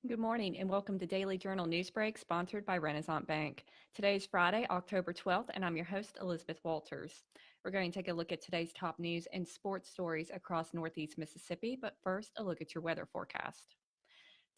Good morning and welcome to Daily Journal Newsbreak, sponsored by Renaissance Bank. Today is Friday, October 12th, and I'm your host, Elizabeth Walters. We're going to take a look at today's top news and sports stories across Northeast Mississippi, but first, a look at your weather forecast.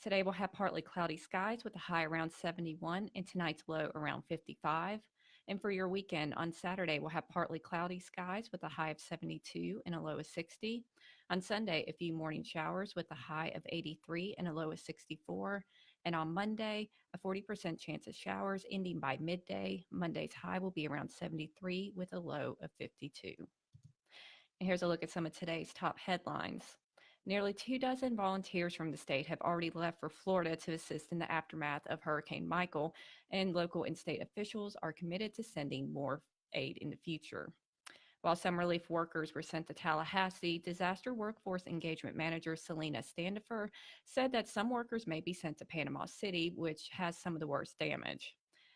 Today we'll have partly cloudy skies with a high around 71 and tonight's low around 55. And for your weekend, on Saturday, we'll have partly cloudy skies with a high of 72 and a low of 60. On Sunday, a few morning showers with a high of 83 and a low of 64. And on Monday, a 40% chance of showers ending by midday. Monday's high will be around 73 with a low of 52. And here's a look at some of today's top headlines. Nearly 24 volunteers from the state have already left for Florida to assist in the aftermath of Hurricane Michael, and local and state officials are committed to sending more aid in the future. While some relief workers were sent to Tallahassee, Disaster Workforce Engagement Manager Selena Standifer said that some workers may be sent to Panama City, which has some of the worst damage.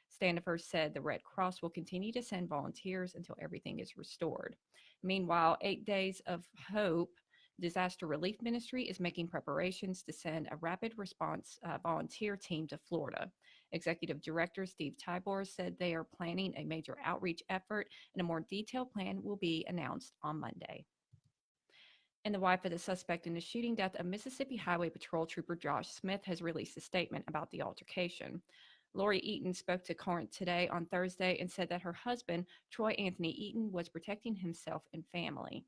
Standifer said the Red Cross will continue to send volunteers until everything is restored. Meanwhile, 8 Days of Hope Disaster Relief Ministry is making preparations to send a rapid response volunteer team to Florida. Executive Director Steve Tybor said they are planning a major outreach effort, and a more detailed plan will be announced on Monday. And the wife of the suspect in the shooting death of Mississippi Highway Patrol Trooper Josh Smith has released a statement about the altercation. Lori Eaton spoke to Corinth Today on Thursday and said that her husband, Troy Anthony Eaton, was protecting himself and family.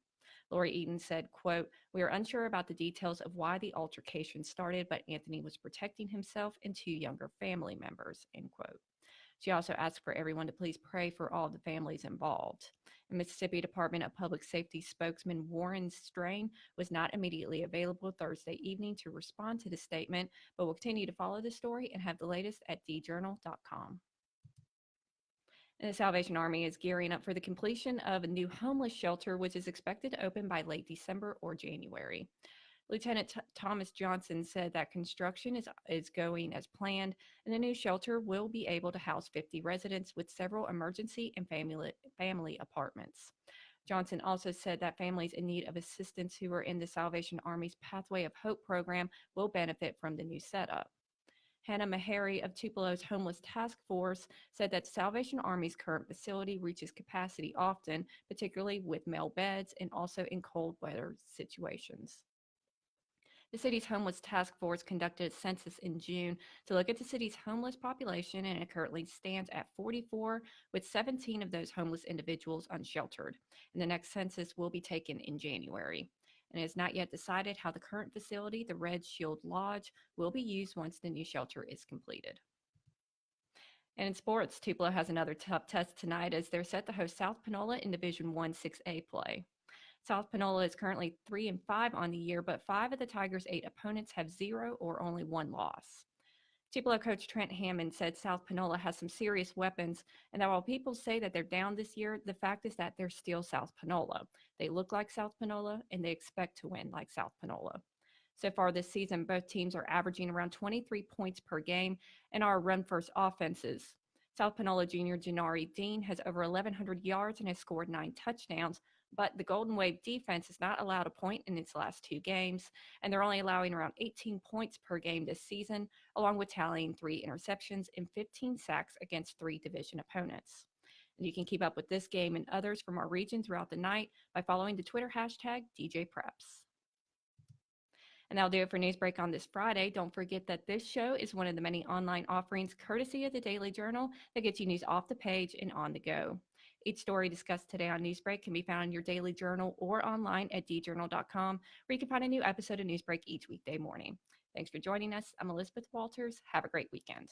Lori Eaton said, quote, "We are unsure about the details of why the altercation started, but Anthony was protecting himself and two younger family members," end quote. She also asked for everyone to please pray for all the families involved. And Mississippi Department of Public Safety spokesman Warren Strain was not immediately available Thursday evening to respond to the statement, but will continue to follow the story and have the latest at djournal.com. And the Salvation Army is gearing up for the completion of a new homeless shelter, which is expected to open by late December or January. Lieutenant Thomas Johnson said that construction is going as planned, and the new shelter will be able to house 50 residents with several emergency and family apartments. Johnson also said that families in need of assistance who are in the Salvation Army's Pathway of Hope program will benefit from the new setup. Hannah Meharry of Tupelo's Homeless Task Force said that Salvation Army's current facility reaches capacity often, particularly with male beds and also in cold weather situations. The city's Homeless Task Force conducted a census in June to look at the city's homeless population, and it currently stands at 44, with 17 of those homeless individuals unsheltered. And the next census will be taken in January. And it is not yet decided how the current facility, the Red Shield Lodge, will be used once the new shelter is completed. And in sports, Tupelo has another tough test tonight as they're set to host South Panola in Division I 6A play. South Panola is currently 3-5 on the year, but 5 of the Tigers' 8 opponents have 0 or only 1 loss. Tupelo coach Trent Hammond said South Panola has some serious weapons, and that while people say that they're down this year, the fact is that they're still South Panola. They look like South Panola, and they expect to win like South Panola. So far this season, both teams are averaging around 23 points per game and are run-first offenses. South Panola junior Janari Dean has over 1,100 yards and has scored 9 touchdowns, but the Golden Wave defense has not allowed a point in its last 2 games, and they're only allowing around 18 points per game this season, along with tallying 3 interceptions and 15 sacks against 3 division opponents. And you can keep up with this game and others from our region throughout the night by following the Twitter hashtag DJPreps. And that'll do it for Newsbreak on this Friday. Don't forget that this show is one of the many online offerings courtesy of the Daily Journal that gets you news off the page and on the go. Each story discussed today on Newsbreak can be found in your Daily Journal or online at djournal.com, where you can find a new episode of Newsbreak each weekday morning. Thanks for joining us. I'm Elizabeth Walters. Have a great weekend.